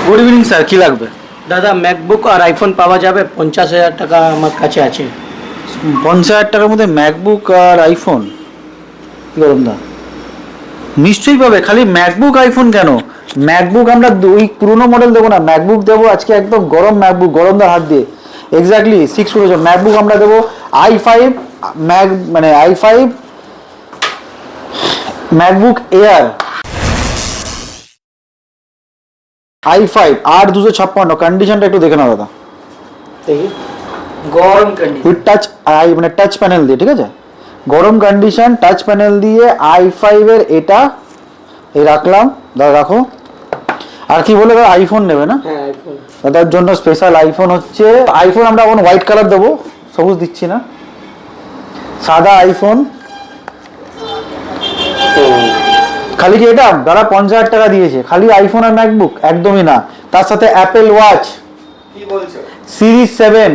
Good evening sir, কি লাগবে? দাদা ম্যাকবুক আর আইফোন পাওয়া যাবে? 50,000 টাকা আমার কাছে আছে। 50,000 টাকার মধ্যে ম্যাকবুক আর আইফোন? কি করুন দা, নিশ্চয়ই পাবে। খালি ম্যাকবুক আইফোন কেন? ম্যাকবুক আমরা ওই পুরোনো মডেল দেবো না, ম্যাকবুক দেবো আজকে একদম গরম ম্যাকবুক, গরম দা হাত দিয়ে। এক্স্যাক্টলি 6 প্রজেক্ট ম্যাকবুক আমরা দেবো। i5 মানে i5 ম্যাকবুক এয়ার i5 8 256 কন্ডিশনটা একটু দেখে নাও দাদা। দেখি গরম কন্ডিশন উইথ টাচ মানে টাচ প্যানেল দিয়ে, ঠিক আছে? গরম কন্ডিশন টাচ প্যানেল দিয়ে i5 এর এটা এই রাখলাম। দাদা রাখো। আর কি বলে দাদা, আইফোন নেবে না? হ্যাঁ আইফোন। দাদার জন্য স্পেশাল আইফোন হচ্ছে, আইফোন আমরা এখন হোয়াইট কালার দেবো, সবুজ দিচ্ছি না, সাদা আইফোন। খালি কি এটা দাদা 50,000 টাকা দিয়েছে, খালি আইফোন আর ম্যাকবুক? একদমই না, তার সাথে অ্যাপেল ওয়াচ কি বলছো সিরিজ 7,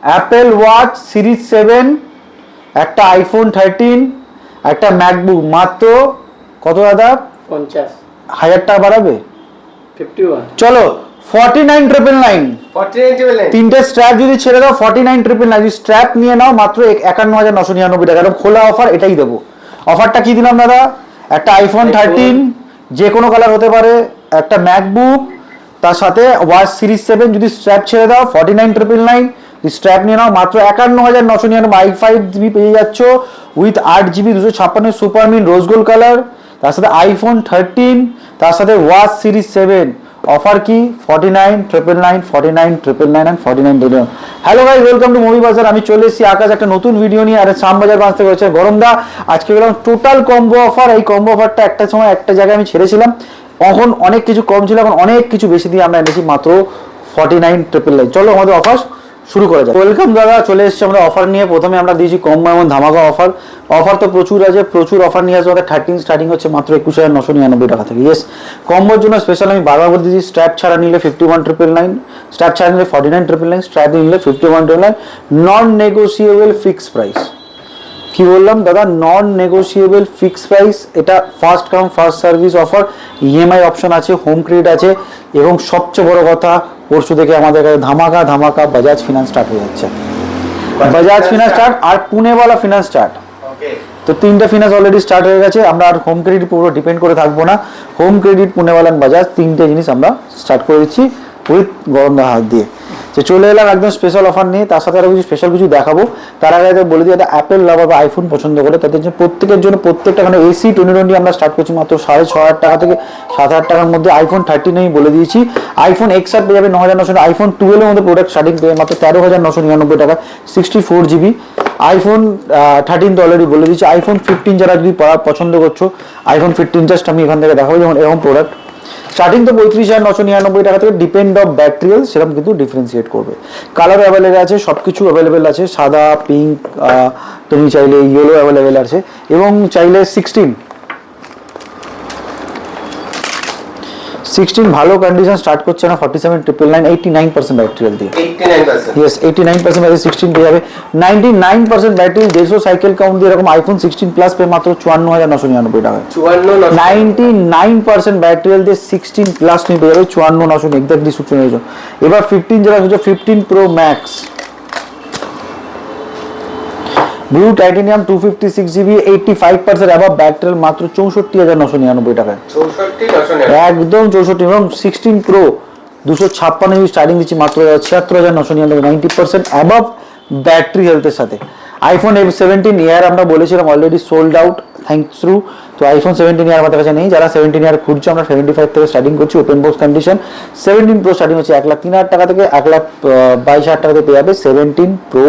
অ্যাপেল ওয়াচ সিরিজ 7, একটা আইফোন 13, একটা ম্যাকবুক। মাত্র কত দাদা? 50,000 টাকা বাড়াবে? 51 চলো 49,999। 49 তিনটে স্ট্র্যাপ যদি ছেড়ে দাও 49,999, স্ট্র্যাপ নিয়ে নাও মাত্র 51,999 টাকা। এরকম খোলা অফার এটাই দেবো। অফারটা কি দিলাম দাদা? একটা আইফোন 13 যে কোনো কালার হতে পারে, একটা ম্যাকবুক, তার সাথে ওয়াচ সিরিজ 7 যদি স্ট্র্যাপ ছেড়ে দাও 49,999, স্ট্র্যাপ নিয়ে নাও মাত্র 51,999। i5 জিবি পেয়ে যাচ্ছ with 8 GB 256 super mint rose gold colour, তার সাথে আইফোন 13, তার সাথে ওয়াচ সিরিজ 7। অফার কি? 49,999, 49,999 and 49,999। Hello guys, welcome to movie বাজার। আমি চলে এসেছি আকাশ একটা নতুন ভিডিও নিয়ে। আর শ্যামবাজার ব্রাঞ্চ থেকে হচ্ছে গরম দা। আজকে গেলাম টোটাল কম্বো অফার। এই কম্বো অফারটা একটা সময় একটা জায়গায় আমি ছেড়েছিলাম, এখন অনেক কিছু কম ছিল, এখন অনেক কিছু বেশি দিয়ে আমরা এনেছি মাত্র 49,999। চলো আমাদের অফার শুরু করা যায়। ওয়েলকাম দাদা, চলে এসেছি আমরা অফার নিয়ে। প্রথমে আমরা দিয়েছি কম্বো এমন ধামাকা অফার। অফার তো প্রচুর আছে, প্রচুর অফার নিয়ে আসবে। 13 স্টার্টিং হচ্ছে মাত্র 21,999 টাকা থেকে। ইয়েস, কম্বোর জন্য স্পেশাল আমি বারবার বলে দিয়েছি, স্ট্র্যাপ ছাড়া নিলে 51,999, স্ট্র্যাপ ছাড়া নিলে 49,999, স্ট্র্যাপ নিলে 51,999। Non negotiable fix price. কি বললাম দাদা? Non negotiable fix price. এটা first come first service offer. EMI option আছে, হোম ক্রেডিট আছে, এবং সবচেয়ে বড় কথা পরশু থেকে আমাদের কাছে ধামাকা ধামাকা বাজাজ ফিনান্স স্টার্ট হয়ে যাচ্ছে। বাজাজ ফিনান্স স্টার্ট আর পুনেওয়ালা ফিনান্স স্টার্ট। তো তিনটা ফিনান্স অলরেডি স্টার্ট হয়ে গেছে। আমরা আর হোম ক্রেডিট পুরো ডিপেন্ড করে থাকবো না। হোম ক্রেডিট, পুনেওয়ালা, বাজাজ, তিনটে জিনিস আমরা স্টার্ট করে দিচ্ছি উইথ গরম হাত দিয়ে। যে চলে এলাম একদম স্পেশাল অফার নিয়ে, তার সাথে আরো কিছু স্পেশাল কিছু দেখাবো। তার আগে বলে দিই, যারা অ্যাপেল লাভার বা আইফোন পছন্দ করে তাদের জন্য প্রত্যেকের জন্য প্রত্যেকটা মানে এসি 2020 আমরা স্টার্ট করছি মাত্র 6,500 টাকা থেকে 7,000 টাকার মধ্যে। আইফোন 13 আমি বলে দিয়েছি। আইফোন XR পেয়ে যাবে 9,900। আইফোন 12 এর মধ্যে প্রোডাক্ট স্টার্টিং পেয়ে মাত্র 13,999 টাকা, 64 GB। আইফোন 13 তো অলরেডি বলে দিয়েছি। আইফোন 15 যারা যদি পছন্দ করছো, আইফোন 15 জাস্ট আমি এখান থেকে দেখাবো। যেমন এরকম প্রোডাক্ট স্টার্টিং তো 35,999 টাকা থেকে, ডিপেন্ড অফ ব্যাটারিয়াল সেরকম কিন্তু ডিফারেন্সিয়েট করবে। কালার অ্যাভেলেবেল আছে, সব কিছু অ্যাভেলেবেল আছে, সাদা, পিঙ্ক, তুমি চাইলে ইয়েলো অ্যাভেলেবেল আছে, এবং চাইলে 16 ভালো কন্ডিশন স্টার্ট করছে না 47,999, 89% ব্যাটারিয়াল দিয়ে। 89%? ইয়েস, 89% ব্যাটারি 16 পেয়ে যাবে। 99% ব্যাটারি 150 সাইকেল কাউন্ট দিয়ে এরকম আইফোন 16 প্লাস পেয়ে মাত্র 54,999 টাকা। 99% ব্যাটারিয়াল দিয়ে 16 প্লাস তুমি পেয়ে যাবে 54,999, এক্স্যাক্টলি সূত্র নিয়েছো। এবার 15 যারা হচ্ছে 15 pro max blue titanium 256 GB 85% above battery মাত্র 64,999 টাকায়। 64,999 একদম 64, এবং 16 প্রো 256 GB স্টার্টিং দিচ্ছি মাত্র 76,999, 90% অ্যাবাভ ব্যাটারি হেলথের সাথে। আইফোন 17 এয়ার আমরা বলেছিলাম already sold out thanks through. তো আইফোন 17 এয়ার আমাদের কাছে নেই। যারা 17 এয়ার খুঁজছে, আমরা 75 থেকে স্টার্টিং করছি open box condition. 17 pro starting হচ্ছে 1,03,000 টাকা থেকে, 1,22,000 টাকা থেকে পেয়ে যাবে 17 প্রো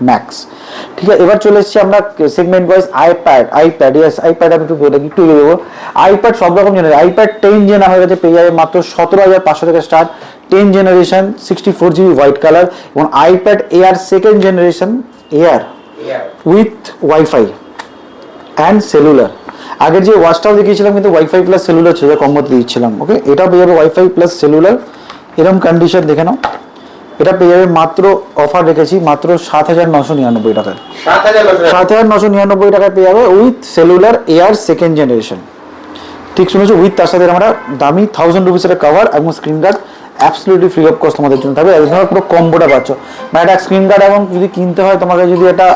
ম্যাক্স। ঠিক আছে, এবার চলে এসেছি আমরা segment wise. IPad yes, iPad আমি একটু দেবো। আইপ্যাড সব রকম জেনারেশন। আইপ্যাড 10 জেন আমার কাছে পেয়ে যাবে মাত্র 17,500 থেকে start, 10 generation, 64 GB white colour, এবং iPad Air second generation Air with wifi and cellular. আগের যে ওয়াচটাও দেখিয়েছিলাম কিন্তু ওয়াইফাই প্লাস সেলুলার ছিল, কম্বোতে দিচ্ছিলাম। ওকে, এটাও পেয়ে যাবে ওয়াইফাই প্লাস সেলুলার, এরকম কন্ডিশন দেখে নাও। এটা পেয়ে যাবে মাত্র, অফার রেখেছি মাত্র 7,999 টাকায়। 7,999 টাকায় পেয়ে যাবে with cellular air second generation. ঠিক শুনেছো, উইথ তার সাথে আমরা দামি 1000 রুপিসের কভার এবং screen guard absolutely free of cost তোমাদের জন্য থাকবে। একদম পুরো কম্বোটা পাচ্ছ, মানে একটা স্ক্রিন গার্ড এবং যদি কিনতে হয় তোমাকে, যদি একটা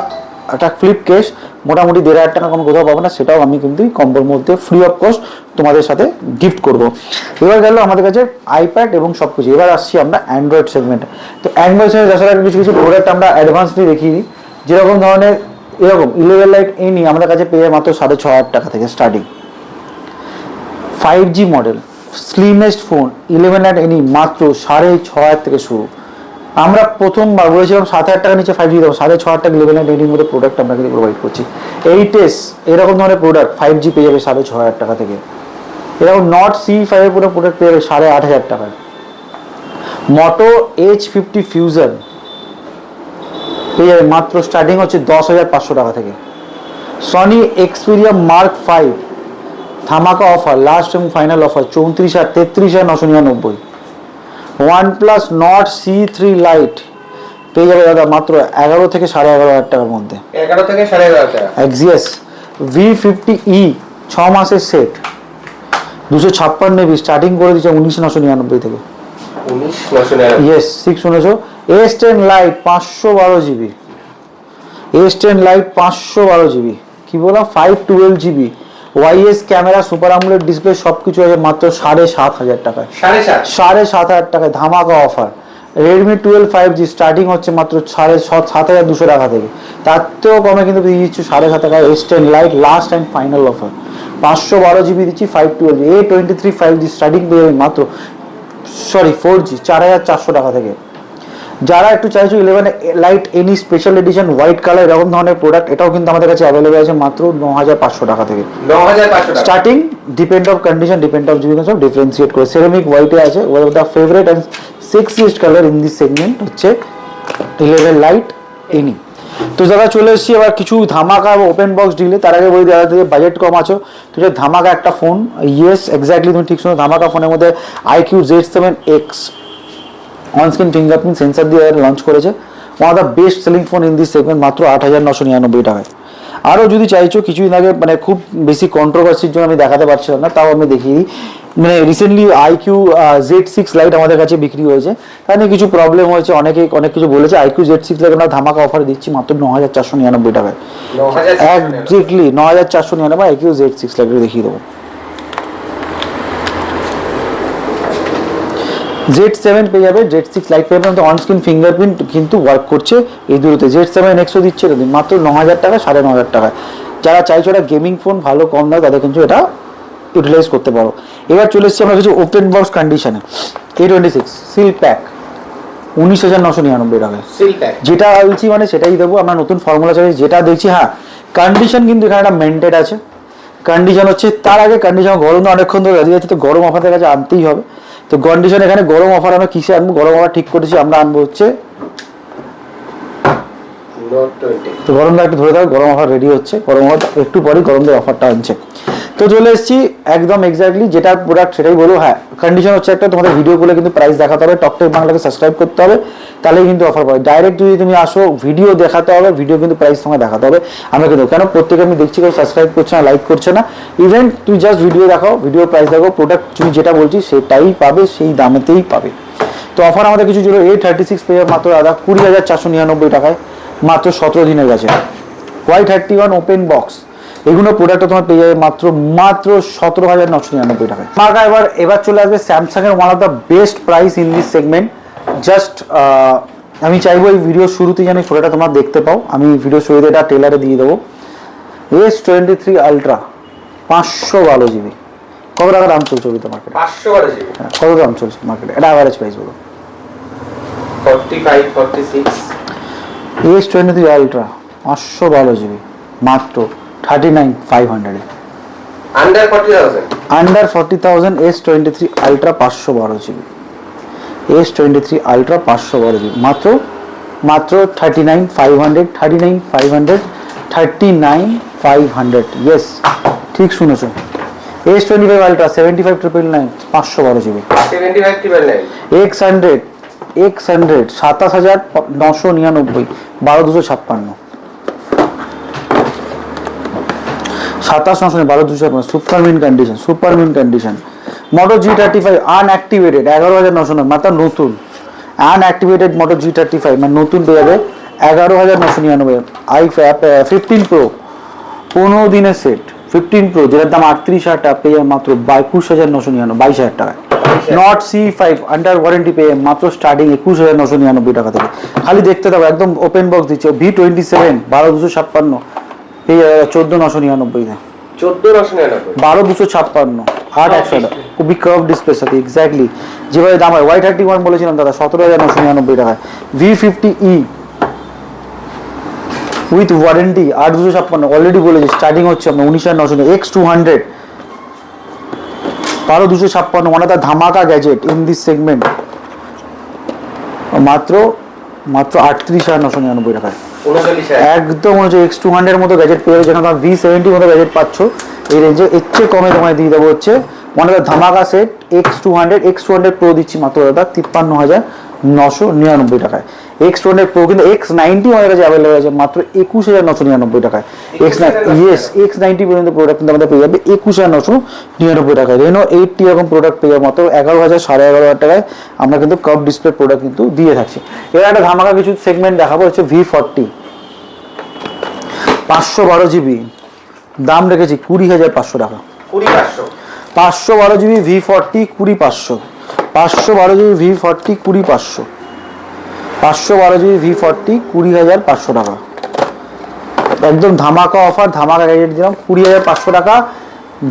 ফ্লিপ কেস মোটামুটি 1500 টাকা কোনো কোথাও পাবো না, সেটাও আমি কিন্তু কম্বোর মধ্যে ফ্রি অফ কস্ট তোমাদের সাথে গিফট করব। এবার গেল আমাদের কাছে আইপ্যাড এবং সব কিছু। এবার আসছি আমরা অ্যান্ড্রয়েড সেগমেন্টে। তো অ্যান্ড্রয়েড সেগমেন্টে তাছাড়া কিছু কিছু প্রোডাক্ট আমরা অ্যাডভান্সলি দেখিয়ে দিই, যেরকম ধরনের এরকম 11 লাইট এনি আমাদের কাছে পেয়ে মাত্র 6500 টাকা থেকে starting. 5G model slimmest phone 11 light any মাত্র 6500 থেকে শুরু। আমরা প্রথমবার বলেছিলাম 7000 টাকা নিচে 5G দেবো, 6500 টাকা 11 লাইট এনির মধ্যে প্রোডাক্ট আমরা কিন্তু প্রোভাইড করছি। 8S এরকম ধরনের প্রোডাক্ট 5G পেয়ে যাবে 6500 টাকা থেকে। এরকম নট C5 এর পুরো প্রোডাক্ট পেয়ে যাবে 8500 টাকায়। মোটো H50 ফিউশন পেয়ে যাবে মাত্র স্টার্টিং হচ্ছে 10500 টাকা থেকে। সনি এক্সপিরিয়া মার্ক 5 ধামাকা অফার, লাস্ট এবং final offer 33,999। OnePlus Nord C3 Lite পেয়ে যাবে দাদা মাত্র 11 থেকে 11,500 টাকার মধ্যে। 11 থেকে 11,500 টাকা। Axios V50e 6 মাসের সেট 256 MB স্টার্টিং করে দিচ্ছে 19,999 থেকে। 19,999। ইয়েস, ঠিক শুনেছো। S10 Lite 512 GB, S10 Lite 512 GB, কি বললাম 512 GB, ওয়াইএস ক্যামেরা, সুপার আমোলেড ডিসপ্লে সবকিছু আছে মাত্র 7,500 টাকায়। 7,500 টাকায় ধামাকা অফার। রেডমি 12 5G স্টার্টিং হচ্ছে মাত্র 7,200 টাকা থেকে। তার থেকেও কমে কিন্তু দিয়ে দিচ্ছি 7,500 টাকায় S10 Lite last and final offer. 512 GB দিচ্ছি 512। A23 5G স্টার্টিং পেয়ে যাবে মাত্র 4G 4,400 টাকা থেকে। যারা একটু চাইছো 11 light any special edition white colour এরকম ধরনের প্রোডাক্ট, এটাও কিন্তু আমাদের কাছে অ্যাভেলেবল আছে মাত্র 9,500 টাকা থেকে 9,500 টাকা starting. Depend of condition, depend of GB সব ডিফারেন্সিয়েট করে। সেরামিক হোয়াইটে আছে, one of the favourite and sexiest colour in this segment হচ্ছে 11 লাইট এনি। তো যারা চলে এসেছি এবার কিছু ধামাকা বা ওপেন বক্স ডিলে। তার আগে বলি যারা থেকে বাজেট কম আছো, তো যে ধামাকা একটা ফোন, ইয়েস এক্স্যাক্টলি তুমি ঠিক শুনো, ধামাকা ফোনের মধ্যে IQ Z7X onscreen fingerprint sensor দিয়ে লঞ্চ করেছে। One of the best selling phone in this segment মাত্র 8,999 টাকায়। আরও যদি চাইছো, কিছুদিন আগে মানে খুব বেশি কন্ট্রোভার্সির জন্য আমি দেখাতে পারছিলাম না, তাও আমি দেখিয়ে দিই। মানে রিসেন্টলি IQ Z6 Lite আমাদের কাছে বিক্রি হয়েছে, তার নিয়ে কিছু প্রবলেম হয়েছে, অনেক কিছু বলেছে। IQ Z6 Lite আমরা ধামাকা অফারে দিচ্ছি মাত্র 9,499 টাকায়। 9,499 একজ্যাক্টলি 9,499 IQ Z6 Lite দেখিয়ে দেবো। Z7 পেয়ে যাবে, Z6 Lite পেয়ে যাবে, অনস্ক্রিন ফিঙ্গারপ্রিন্ট কিন্তু ওয়ার্ক করছে এই দুটোতে। Z7X-ও দিচ্ছে মাত্র 9,000 টাকা 9,500 টাকায়। যারা চাইছো একটা গেমিং ফোন ভালো কম দাম, তাদের কিন্তু এটা ইউটিলাইজ করতে পারো। এবার চলে এসেছি আমরা কিছু ওপেন বক্স কন্ডিশনে। A26 সিল প্যাক 19,999 টাকায়। সিল প্যাক যেটা বলছি মানে সেটাই দেবো আমরা, নতুন ফর্মুলা চাই যেটা দেখছি। হ্যাঁ, কন্ডিশন কিন্তু এখানে একটা মেনটেড আছে। কন্ডিশন হচ্ছে তার আগে কন্ডিশন গরম অনেকক্ষণ ধরে দাঁড়িয়ে আছে, তো গরম অফারের কাছে আনতেই হবে। তো কন্ডিশন এখানে গরম অফার আমরা কিসে আনবো, গরম অফার ঠিক করেছি আমরা আনবো হচ্ছে Note 20। তো গরম দা একটু ধরে থাকো, গরম অফার রেডি হচ্ছে, গরম অফার একটু পরেই গরম দা অফারটা আনছে। তো চলে এসেছি একদম এক্স্যাক্টলি যেটা প্রোডাক্ট সেটাই বলবো। হ্যাঁ, কন্ডিশন হচ্ছে একটা, তোমাদের ভিডিও গুলো কিন্তু প্রাইস দেখাতে হবে, টকটেক বাংলাকে সাবস্ক্রাইব করতে হবে, তাহলেই কিন্তু অফার পাবে। ডাইরেক্ট যদি তুমি আসো ভিডিও দেখাতে হবে, ভিডিও কিন্তু প্রাইস তোমায় দেখাতে হবে। আমরা কিন্তু কেন প্রত্যেকে আমি দেখছি কেউ সাবস্ক্রাইব করছে না, লাইক করছে না। ইভেন তুই জাস্ট ভিডিও দেখাও, ভিডিও প্রাইস দেখো, প্রোডাক্ট তুমি যেটা বলছি সেটাই পাবে, সেই দামেতেই পাবে। তো অফার আমাদের কিছু ছিল। A36 পেয়ে মাত্র দাদা 20,499 টাকায়, মাত্র 17 দিনের কাছে। Y31 ওপেন বক্স, এগুলো প্রোডাক্ট তোমার পেয়ে যাবে মাত্র 17,999 টাকায়। মার্কা এবার চলে আসবে স্যামসাং এর one of the best price in this segment. Just আমি চাইবো এই ভিডিও শুরুতেই যেন ফটোটা তোমরা দেখতে পাও। আমি ভিডিও শুরুতে এটা টেলারে দিয়ে দেবো। S23 Ultra 512 GB, কত টাকা দাম চলছে ওইটা মার্কেটে? 512 GB। কত দাম চলছে মার্কেটে, এটা অ্যাভারেজ প্রাইস বলো। 45 46। S23 Ultra 512 GB মাত্র 39,500 এ। Under 40,000। Under 40,000 S23 Ultra 512 GB। S23 Ultra 512 GB মাত্র 39,500 39,500। ইয়েস, ঠিক শুনেছো। S25 Ultra 75,999 512 GB। 75,999। X100 27,999 12,256। 27 12 super mint condition মোটো G35 আনঅ্যাক্টিভেটেড 11,900 মাত্র নতুন আনঅ্যাক্টিভেটেড মোটো G35 মানে নতুন পেয়ে যাবে 11,999 i15 প্রো 15 দিনের সেট 15 প্রো যেটার দাম 38,000 টাকা পেয়ে যাবে মাত্র 21,999 22,000 টাকায় নট C5 আন্ডার ওয়ারেন্টি পেয়ে মাত্র স্টার্টিং 21,999 টাকা থেকে খালি দেখতে দাও একদম ওপেন বক্স দিচ্ছে V27 12,256 পেয়ে যাবে 14,999 14,999 12,256 8,100 খুবই কার্ভ ডিসপ্লের সাথে এক্স্যাক্টলি যেভাবে দাম হয় Y31 বলেছিলাম দাদা 17,999 টাকায় V50e উইথ ওয়ারেন্টি 8,256 অলরেডি বলেছি স্টার্টিং হচ্ছে আপনার 19,900 X200 12,256 ওয়ান অফ দ্য ধামাকা গ্যাজেট ইন দিস সেগমেন্ট মাত্র 38,999 টাকায় 39,000 একদম হচ্ছে X200 এর মতো গ্যাজেট পেয়ে যাবে যেখানে তোমরা V70 মতো গ্যাজেট পাচ্ছ এই রেঞ্জে এর চেয়ে কমে তোমায় দিয়ে দেবো হচ্ছে ওয়ান অফ দ্য ধামাকা সেট X200 প্রো দিচ্ছি মাত্র দাদা 53,999 টাকায় X200 প্রো কিন্তু X90 আমাদের কাছে অ্যাভেলেবল আছে মাত্র 21,999 টাকায় X90 পর্যন্ত প্রোডাক্ট কিন্তু আমাদের পেয়ে যাবে 21,999 টাকায় রেনো 80 এরকম প্রোডাক্ট পেয়ে যাবে মাত্র 11,000 11,500 টাকায় আমরা কিন্তু কার্ভ ডিসপ্লে প্রোডাক্ট কিন্তু দিয়ে থাকছি এর একটা ধামাকা কিছু সেগমেন্ট দেখাবো হচ্ছে V40 512 জিবি দাম রেখেছি 20,500 টাকা 512 GB V40 20,500 512 GB V40 20,500 512 GB V40 20,500 টাকা একদম ধামাকা অফার ধামাকা গ্যাজেট দিলাম 20,500 টাকা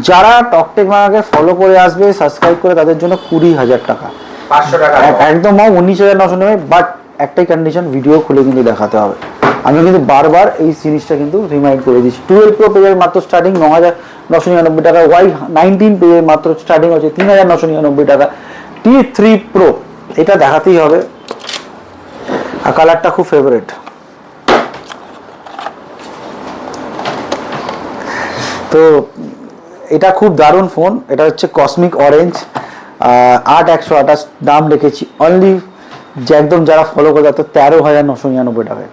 যারা টকটেক বাংলাকে ফলো করে আসবে সাবস্ক্রাইব করে তাদের জন্য 20,000 টাকা 500 টাকা একদম 19,999 বাট একটাই কন্ডিশন ভিডিও খুলে কিন্তু দেখাতে হবে আমি কিন্তু বারবার এই জিনিসটা কিন্তু রিমাইন্ড করে দিচ্ছি 12 প্রো পেয়ে মাত্র স্টার্টিং 9,999 টাকা Y19 পেয়ে মাত্র স্টার্টিং হচ্ছে 3,999 টাকা T3 প্রো এটা দেখাতেই হবে আর কালারটা খুব ফেভারিট তো এটা খুব দারুণ ফোন এটা হচ্ছে কসমিক অরেঞ্জ 8,128 দাম রেখেছি অনলি যে একদম যারা ফলো করে তো 13,999 টাকায়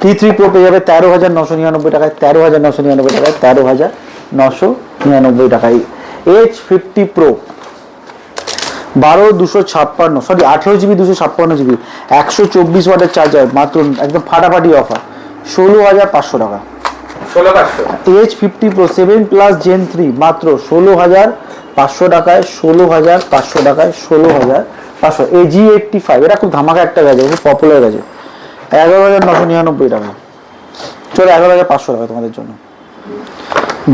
T3 প্রো পেয়ে যাবে 13,999 টাকায় 13,999 টাকায় 13,999 টাকায় H50 pro 12,256 sorry 18 GB 256 GB 124 ওয়াটের চার্জার মাত্র একদম ফাটাফাটি অফার 16,500 টাকা 16,500 H50 Pro 7 Plus Gen 3 মাত্র 16,500 টাকায় 16,500 টাকায় 16,500 AG85 এটা খুব ধামাকা একটা গ্যাজেট খুব পপুলার গ্যাজেট 11,999 টাকা চলো 11,500 টাকা তোমাদের জন্য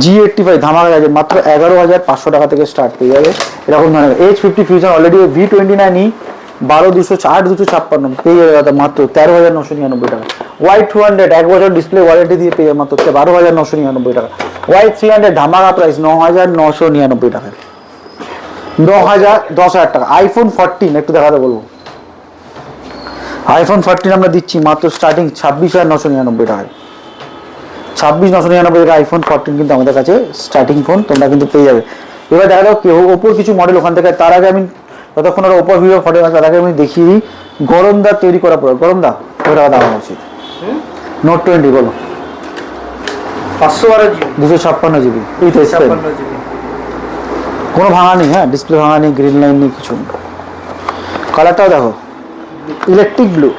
G85 ধামাকা গ্যাজেট মাত্র 11,500 টাকা থেকে স্টার্ট পেয়ে যাবে এরকম ধরনের H50 Fusion অলরেডি V29e 12,256 পেয়ে যাবে দাদা মাত্র 13,999 টাকা Y200 এক বছর ডিসপ্লে ওয়ারেন্টি দিয়ে পেয়ে যাবে মাত্র 12,999 টাকা Y300 ধামাকা প্রাইস 9,999 টাকা 10,000 টাকা iPhone 14 একটু দেখাতে বলবো iPhone 14 আমরা দিচ্ছি মাত্র স্টার্টিং 26,999 টাকায় 26,999 টাকা iPhone 14 কিন্তু আমাদের কাছে স্টার্টিং ফোন তোমরা কিন্তু পেয়ে যাবে এবার দেখা দাও কেউ ওপোর কিছু মডেল ওখান থেকে তার আগে আমি যতক্ষণ ওরা ওপর ভিডিও ফটো আছে তার আগে আমি দেখিয়ে দিই গরমদা তৈরি করা প্রোডাক্ট গরমদা ওটা দাম উচিত নোট 20 বলো 512 জিবি 256 জিবি এই তো স্পেন কোনো ভাঙা নেই হ্যাঁ ডিসপ্লে ভাঙা নেই গ্রিন লাইন নেই কিছু কালারটাও দেখো ইলেকট্রিক ব্লু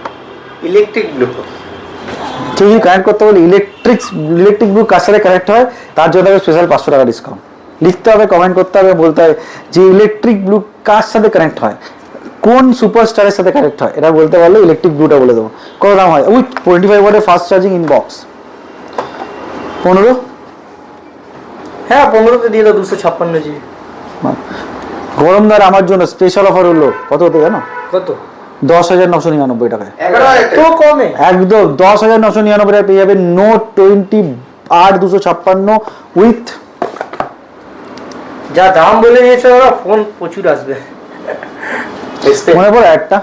কেউ যদি কানেক্ট করতে বলে ইলেকট্রিক ব্লু কার সাথে কানেক্ট হয় তার জন্য স্পেশাল 500 টাকা ডিসকাউন্ট লিখতে হবে কমেন্ট করতে হবে বলতে হবে যে ইলেকট্রিক ব্লু কার সাথে কানেক্ট হয় কোন সুপারস্টারের সাথে কানেক্ট হয় এটা বলতে পারলে ইলেকট্রিক ব্লুটা বলে দেবো কত দাম হয় উইথ 25 ওয়াটের ফাস্ট চার্জিং ইন বক্স 15 হ্যাঁ 15 তে দিয়ে দাও 256 জিবি গরমদার আমার জন্য স্পেশাল অফার হলো কত হতে জানো কত 10,999 টাকায় 11,000 তো কমে একদম 10,999 টাকায় পেয়ে যাবে নোট 20 8,256 উইথ যা দাম বলে দিয়েছে ওরা ফোন প্রচুর আসবে মনে পড়ে একটা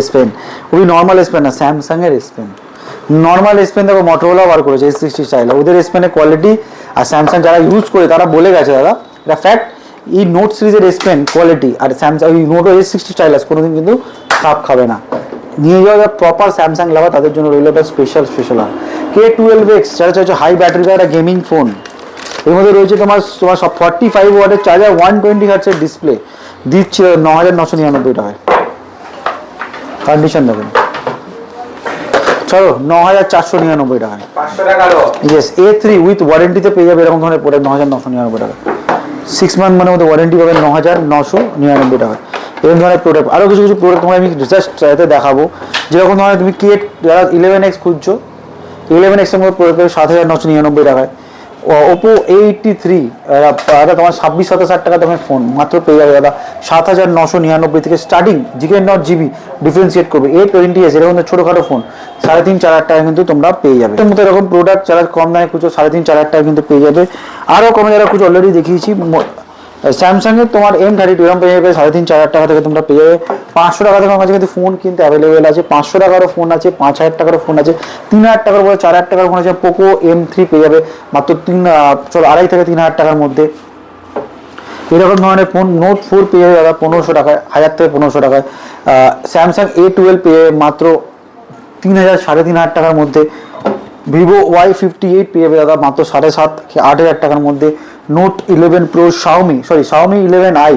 স্পেন ওই নর্মাল স্পেন না স্যামসাং এর স্পেন নর্মাল স্পেন দেখো মোটরোলা বার করেছে S60 স্টাইল ওদের স্পেনের কোয়ালিটি আর স্যামসাং যারা ইউজ করে তারা বলে গেছে দাদা এটা ফ্যাক্ট এই নোট সিরিজের স্পেন কোয়ালিটি আর স্যামসাং ওই নোট S60 স্টাইলাস কোনোদিন কিন্তু খাপ খাবে না নিয়ে যাওয়া প্রপার স্যামসাং লাভার তাদের জন্য রইল একটা স্পেশাল আর K12X যারা চাইছো হাই ব্যাটারি একটা গেমিং ফোন, এর মধ্যে রয়েছে তোমার সব 45 ওয়াটের চার্জার, 120 হার্টজের ডিসপ্লে, দিচ্ছি 9,999 টাকায়। কন্ডিশন দেখুন, চলো 9,499 টাকায়। 500 টাকা লো। ইয়েস, A3 উইথ ওয়ারেন্টিতে পেয়ে যাবে এরকম ধরনের প্রোডাক্ট 9,999 টাকা। 6 মান্থ মানে মধ্যে ওয়ারেন্টি পাবেন 9,999 টাকা। এরকম ধরনের প্রোডাক্ট, আরও কিছু কিছু প্রোডাক্ট তোমাকে আমি জাস্ট এতে দেখাবো। যেরকম ধরনের তুমি যারা 11X খুঁজছো, 11X এর মধ্যে প্রোডাক্ট পাবে 7,999 টাকায়। ওপো A83 দাদা তোমার 26-27 টাকা দামের ফোন মাত্র পেয়ে যাবে দাদা 7,999 থেকে starting. GK not GB differentiate করবে। A20s এরকম ছোটোখাটো ফোন 3,500-4,000 টাকা কিন্তু তোমরা পেয়ে যাবে। এর মধ্যে এরকম প্রোডাক্ট যারা কম দামে খুঁজছো 3,500-4,000 টাকা কিন্তু পেয়ে যাবে। আরও কমে যারা খুঁজো অলরেডি দেখিয়েছি। স্যামসাংয়ের তোমার M32 এরকম পেয়ে যাবে 3,500-4,000 টাকা থেকে তোমরা পেয়ে যাবে। 500 টাকা থেকে আমার কাছে কিন্তু ফোন কিন্তু অ্যাভেলেবেল আছে। 500 টাকারও ফোন আছে, 5,000 টাকারও ফোন আছে, 3,000 টাকার পরে 4,000 টাকার ফোন আছে। পোকো M3 পেয়ে যাবে মাত্র 2,500 থেকে 3,000 টাকার মধ্যে। এরকম ধরনের ফোন নোট 4 পেয়ে যাবে দাদা 1,500 টাকায়, 1,000 থেকে 1,500 টাকায়। স্যামসাং A12 পেয়ে যাবে মাত্র 3,000-3,500 টাকার মধ্যে। ভিভো Y58 পেয়ে যাবে দাদা মাত্র 7,500-8,000 টাকার মধ্যে। Note 11 pro Xiaomi 11i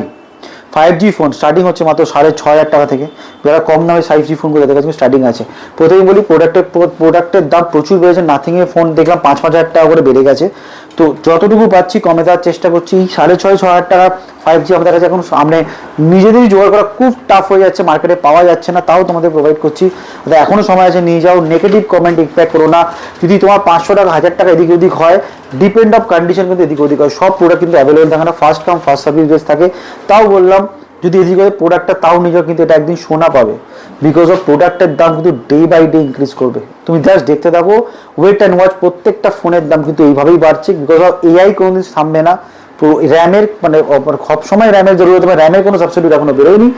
5G phone starting হচ্ছে মাত্র 6,500 টাকা থেকে। যারা কম দামে 5G ফোনগুলো তাদের কাছে স্টার্টিং আছে। প্রথমেই বলি প্রোডাক্টের দাম প্রচুর বেড়েছে। নাথিংয়ের ফোন দেখলাম 5,000 টাকা করে বেড়ে গেছে। তো যতটুকু পাচ্ছি কমে দেওয়ার চেষ্টা করছি। 6,500-6,000 টাকা 5G আমাদের কাছে এখন সামনে নিজেদেরই জোগাড় করা খুব টাফ হয়ে যাচ্ছে, মার্কেটে পাওয়া যাচ্ছে না, তাও তোমাদের প্রোভাইড করছি। এখনও সময় আছে, নিয়ে যাও। নেগেটিভ কমেন্ট এক্সপেক্ট করো না। যদি তোমার 500 টাকা 1,000 টাকা এদিক ওদিক হয়, ডিপেন্ড অফ কন্ডিশন কিন্তু এদিক ওদিক হয়। সব প্রোডাক্ট কিন্তু অ্যাভেলেবেল থাকে না, first come first service base থাকে। তাও বললাম যদি এদিক ওদিক প্রোডাক্টটা তাও নিয়ে যাও কিন্তু এটা একদিন সোনা পাবে। বিকজ অফ প্রোডাক্টের দাম কিন্তু ডে বাই ডে ইনক্রিজ করবে। তুমি জাস্ট দেখতে থাকো, ওয়েট অ্যান্ড ওয়াচ। প্রত্যেকটা ফোনের দাম কিন্তু এইভাবেই বাড়ছে। বিকজ অফ AI কোনোদিন থামবে না। র্যামের মানে সবসময় র্যামের জরুরত হবে। র্যামের কোনো সাবস্টিটিউট এখনো বেরোয়নি।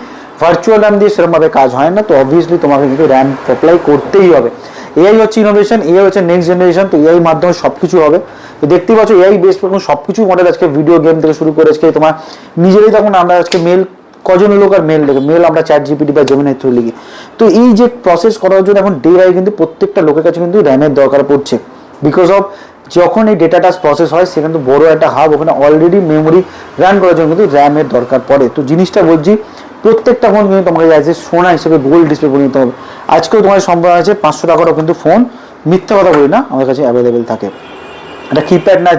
ভার্চুয়াল র্যাম দিয়ে সেরকমভাবে কাজ হয় না। তো অবভিয়াসলি তোমাকে কিন্তু র্যাম অ্যাপ্লাই করতেই হবে। AI হচ্ছে ইনোভেশন, AI হচ্ছে নেক্সট জেনারেশন। তো AI মাধ্যমে সব কিছু হবে। তো দেখতেই পাচ্ছ AI বেস এখন সব কিছু মডেল আজকে ভিডিও গেম থেকে শুরু করে আজকে তোমার নিজেরই তখন আমরা আজকে কজন লোক আর মেল আমরা ChatGPT বা জেমিনাই থ্রু লিখি। তো এই যে প্রসেস করার জন্য এখন ডে বাই কিন্তু প্রত্যেকটা লোকের কাছে কিন্তু র্যামের দরকার পড়ছে। বিকজ অফ যখন এই ডেটাটা প্রসেস হয় সেখানে কিন্তু বড় একটা হাব, ওখানে অলরেডি মেমোরি রান করার জন্য কিন্তু র্যামের দরকার পড়ে। তো জিনিসটা বলছি প্রত্যেকটা ফোন কিন্তু তোমাকে আছে সোনা হিসেবে গোল্ড ডিসপ্লে করে নিতে হবে। আজকেও তোমার সম্ভব আছে 500 টাকারও কিন্তু ফোন, মিথ্যা কথা বলি না, আমার কাছে অ্যাভেলেবেল থাকে। এটা কিপ্যাড না,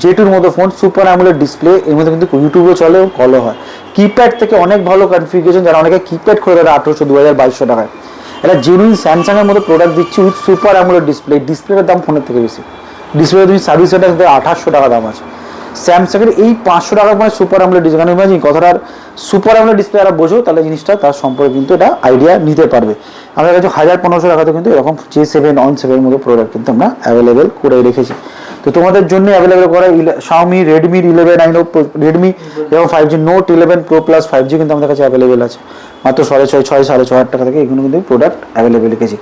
J2 মতো ফোন, সুপার অ্যামোলেড ডিসপ্লে। এর মধ্যে কিন্তু ইউটিউবও চলে, কলও হয়। কিপ্যাড থেকে অনেক ভালো কনফিগারেশন, যারা অনেকে কিপ্যাড করে তারা 1,800, 2,000-2,200 টাকায়। এটা জেনুইন স্যামসাংয়ের মতো প্রোডাক্ট দিচ্ছি উইথ সুপার অ্যামোলেড ডিসপ্লে। ডিসপ্লের দাম ফোনের থেকে বেশি। ডিসপ্লে তুমি সার্ভিস সেন্টার 800 টাকা দাম আছে। স্যামসাংয়ের এই 500 টাকা মানে সুপার অ্যামোলেড ডিসপ্লে। কারণ ইমাজিন কথাটার সুপার অ্যামোলেড ডিসপ্লে যারা বোঝো তাহলে জিনিসটা তার সম্পর্কে কিন্তু এটা আইডিয়া নিতে পারবে। আমাদের কাছে 1,000-1,500 টাকাতে কিন্তু এরকম J7 on 7 মতো প্রোডাক্ট কিন্তু আমরা অ্যাভেলেবেল করে রেখেছি। তো তোমাদের জন্য অ্যাভেলেবেল করা Xiaomi Redmi 11, Redmi এবং 5G Note 11 Pro Plus 5G কিন্তু আমাদের কাছে অ্যাভেলেবেল আছে মাত্র 6,500-6,500 টাকা থেকে। এগুলো কিন্তু প্রোডাক্ট অ্যাভেলেবেল রেখেছি।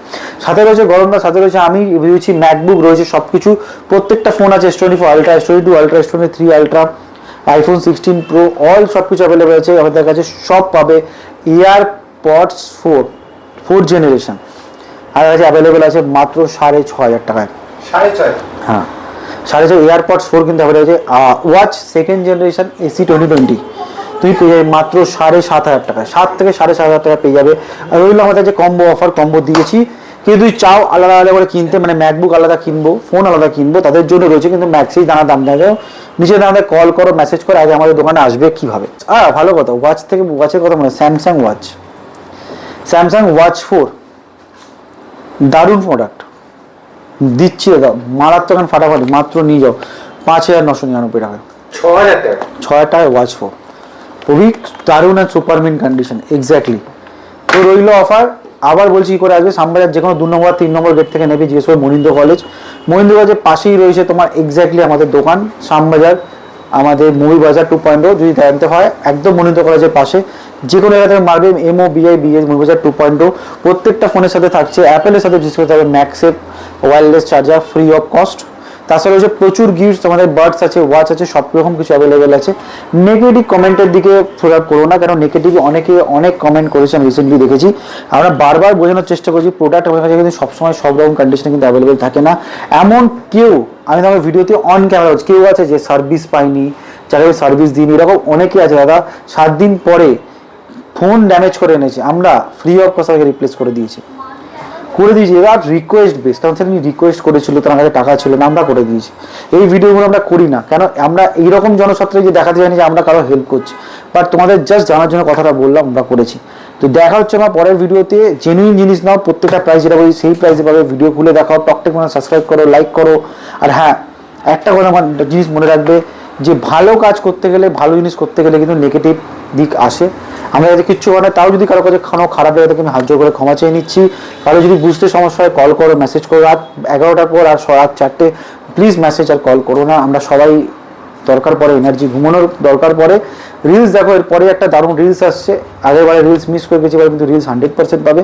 সাথে রয়েছে গরমটা, সাথে রয়েছে আমি দিয়েছি ম্যাকবুক রয়েছে, সব কিছু প্রত্যেকটা ফোন আছে। S24 Ultra, S22 Ultra, S23 Ultra, iPhone 16 Pro, all সব কিছু অ্যাভেলেবেল আছে আমাদের কাছে। সব পাবে। এয়ারপডস 4 জেনারেশন আমাদের কাছে অ্যাভেলেবেল আছে মাত্র 6,500 টাকায়। 6,500? হ্যাঁ, 6,500 এয়ারপডস 4 কিন্তু অ্যাভেলেবেল আছে। ওয়াচ সেকেন্ড জেনারেশন AC 2020 তুমি পেয়ে যাবে মাত্র 7,500 টাকায়। 7 থেকে 7,500 টাকা পেয়ে যাবে। আর রইল আমাদের যে কম্বো অফার, কম্বো দিয়েছি। কিন্তু তুই চাও আলাদা আলাদা করে কিনতে, মানে ম্যাকবুক আলাদা কিনবো, ফোন আলাদা কিনবো, তাদের জন্য রয়েছে কিন্তু ম্যাক্সি দাম দেয়। নিচে আমাদের কল করো, মেসেজ করো, আগে আমাদের দোকানে আসবে কিভাবে। ভালো কথা, ওয়াচের কথা মনে হয় স্যামসাং ওয়াচ 4 দারুণ প্রোডাক্ট দিচ্ছি দাদা, মারাত্মক ফাটাফাটি। মাত্র নিয়ে যাও 5,999 টাকায়। 6,000 টাকা? 6,000 টাকায় ওয়াচ 4 খুবই দারুণ আর সুপার মিন কন্ডিশন। এক্স্যাক্টলি। তো রইল অফার। আবার বলছি কি করে আসবে, শ্যামবাজার যে কোনো 2 নম্বর 3 নম্বর গেট থেকে নেবে, জিজ্ঞেস করে মনিন্দ্র কলেজের পাশেই রয়েছে তোমার এক্স্যাক্টলি আমাদের দোকান। শ্যামবাজার আমাদের মুভি বাজার 2.0 যদি জানতে হয় একদম মনিন্দ্র কলেজের পাশে। যে কোনো জায়গা থেকে মারবে MOBIBS মুভি বাজার 2.0। প্রত্যেকটা ফোনের সাথে থাকছে, অ্যাপেলের সাথে বিশেষ করে থাকবে ম্যাক্সেপ wireless charger free of cost. তাছাড়া হচ্ছে প্রচুর গিফটস, আমাদের বার্ডস আছে, ওয়াচ আছে, সব রকম কিছু অ্যাভেলেবেল আছে। নেগেটিভ কমেন্টের দিকে প্রোডাক্ট করো না, কারণ নেগেটিভ অনেকে অনেক কমেন্ট করেছে, আমি রিসেন্টলি দেখেছি। আমরা বারবার বোঝানোর চেষ্টা করছি প্রোডাক্ট আমার কাছে কিন্তু সবসময় সব রকম কন্ডিশনে কিন্তু অ্যাভেলেবেল থাকে না। এমন কেউ, আমি আমার ভিডিওতে অন ক্যামেরা হচ্ছে, কেউ আছে যে সার্ভিস পাইনি, যাকে সার্ভিস দিইনি, এরকম অনেকেই আছে দাদা। 7 দিন পরে ফোন ড্যামেজ করে এনেছে, আমরা ফ্রি অফ কস্ট রিপ্লেস করে দিয়েছি। এবার রিকোয়েস্ট বেস, কারণ সেটা রিকোয়েস্ট করেছিল, তার কাছে টাকা ছিল না, আমরা করে দিয়েছি। এই ভিডিওগুলো আমরা করি না, কেন আমরা এইরকম জনস্বার্থে যে দেখাতে জানি যে আমরা কারো হেল্প করছি, বাট তোমাদের জাস্ট জানার জন্য কথাটা বললাম, আমরা করেছি। তো দেখা হচ্ছে আমার পরের ভিডিওতে। জেনুইন জিনিস নাও, প্রত্যেকটা প্রাইস যেটা বলি সেই প্রাইসে পাবে। ভিডিও খুলে দেখাও, টকটেক মানে সাবস্ক্রাইব করো, লাইক করো। আর হ্যাঁ, একটা কথা আমার জিনিস মনে রাখবে যে ভালো কাজ করতে গেলে, ভালো জিনিস করতে গেলে কিন্তু নেগেটিভ দিক আসে। আমরা যাতে কিচ্ছু হয় না, তাও যদি কারো কাছে কোনো খারাপ লাগে থাকে আমি হাত জোর করে ক্ষমা চেয়ে নিচ্ছি। কারো যদি বুঝতে সমস্যা হয় কল করো, মেসেজ করো। রাত 11টার পর আর রাত 4টে প্লিজ মেসেজ আর কল করো না। আমরা সবাই দরকার পড়ে এনার্জি, ঘুমানোর দরকার পড়ে। রিলস দেখো, এরপরে একটা দারুণ রিলস আসছে। আগেরবারে রিলস মিস করে গেছি, এবার কিন্তু রিলস 100% পাবে।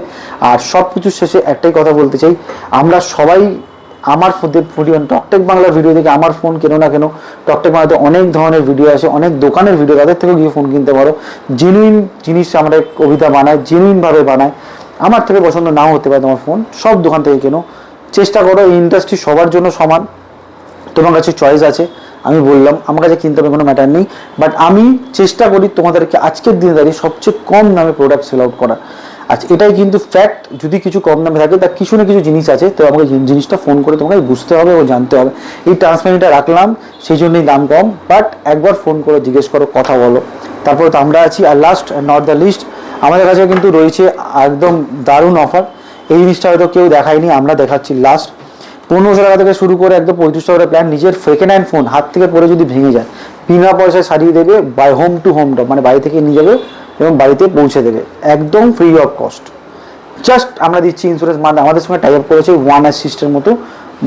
আর সব কিছুর শেষে একটাই কথা বলতে চাই, আমরা সবাই আমার টকটেক বাংলার ভিডিও দেখে আমার ফোন কেনো না কেন, টকটেক বাংলাতে অনেক ধরনের ভিডিও আছে, অনেক দোকানের ভিডিও, তাদের থেকেও গিয়ে ফোন কিনতে পারো। জেনুইন জিনিস আমরা কবিতা বানায়, জেনুইনভাবে বানায়। আমার থেকে পছন্দ নাও হতে পারে তোমার ফোন, সব দোকান থেকে কেনো। চেষ্টা করো, এই ইন্ডাস্ট্রি সবার জন্য সমান। তোমার কাছে চয়েস আছে, আমি বললাম আমার কাছে কিনতে হবে কোনো ম্যাটার নেই, বাট আমি চেষ্টা করি তোমাদেরকে আজকের দিনে দাঁড়িয়ে সবচেয়ে কম দামে প্রোডাক্ট সেল আউট করা। আচ্ছা, এটাই কিন্তু ফ্যাক্ট। যদি কিছু কম দামে থাকে তার কিছু না কিছু জিনিস আছে, তো আমাকে জিনিসটা ফোন করে তোমাকে বুঝতে হবে ও জানতে হবে। এই ট্রান্সপারেন্টটা রাখলাম সেই জন্যই দাম কম, বাট একবার ফোন করে জিজ্ঞেস করো, কথা বলো, তারপরে তো আমরা আছি। আর লাস্ট নট দ্য লিস্ট, আমাদের কাছে কিন্তু রয়েছে একদম দারুণ অফার। এই জিনিসটা হয়তো কেউ দেখায়নি, আমরা দেখাচ্ছি। লাস্ট 1500 টাকা থেকে শুরু করে একদম 3500 টাকার প্ল্যান। নিজের সেকেন্ড হ্যান্ড ফোন হাত থেকে পড়ে যদি ভেঙে যায়, বিনা পয়সায় সারিয়ে দেবে, by home to home drop, মানে বাড়ি থেকে নিয়ে যাবে এবং বাড়িতে পৌঁছে দেবে একদম ফ্রি অফ কস্ট। জাস্ট আমরা দিচ্ছি ইন্স্যুরেন্স, মানে আমাদের সঙ্গে টাই আপ করেছে ওয়ান অ্যাসিস্টের মতো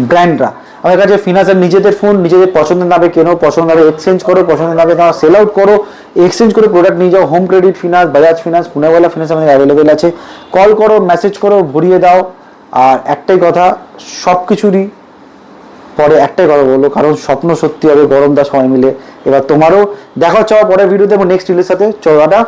ব্র্যান্ডরা। আমাদের কাছে ফিনান্সের নিজেদের ফোন নিজেদের পছন্দের নামে কেনো, পছন্দ হবে এক্সচেঞ্জ করো, পছন্দের নামে তোমার সেল আউট করো, এক্সচেঞ্জ করে প্রোডাক্ট নিয়ে যাও। Home credit finance, Bajaj finance, Poonawalla finance আমাদের অ্যাভেলেবেল আছে। কল করো, মেসেজ করো, ভরিয়ে দাও। আর একটাই কথা, সব কিছুরই পরে একটাই কথা বললো, কারণ স্বপ্ন সত্যি হবে, গরম দা সবাই মিলে। এবার তোমারও দেখা হচ্ছে পরের ভিডিওতে এবং নেক্সট রিলের সাথে। চলো টাটা।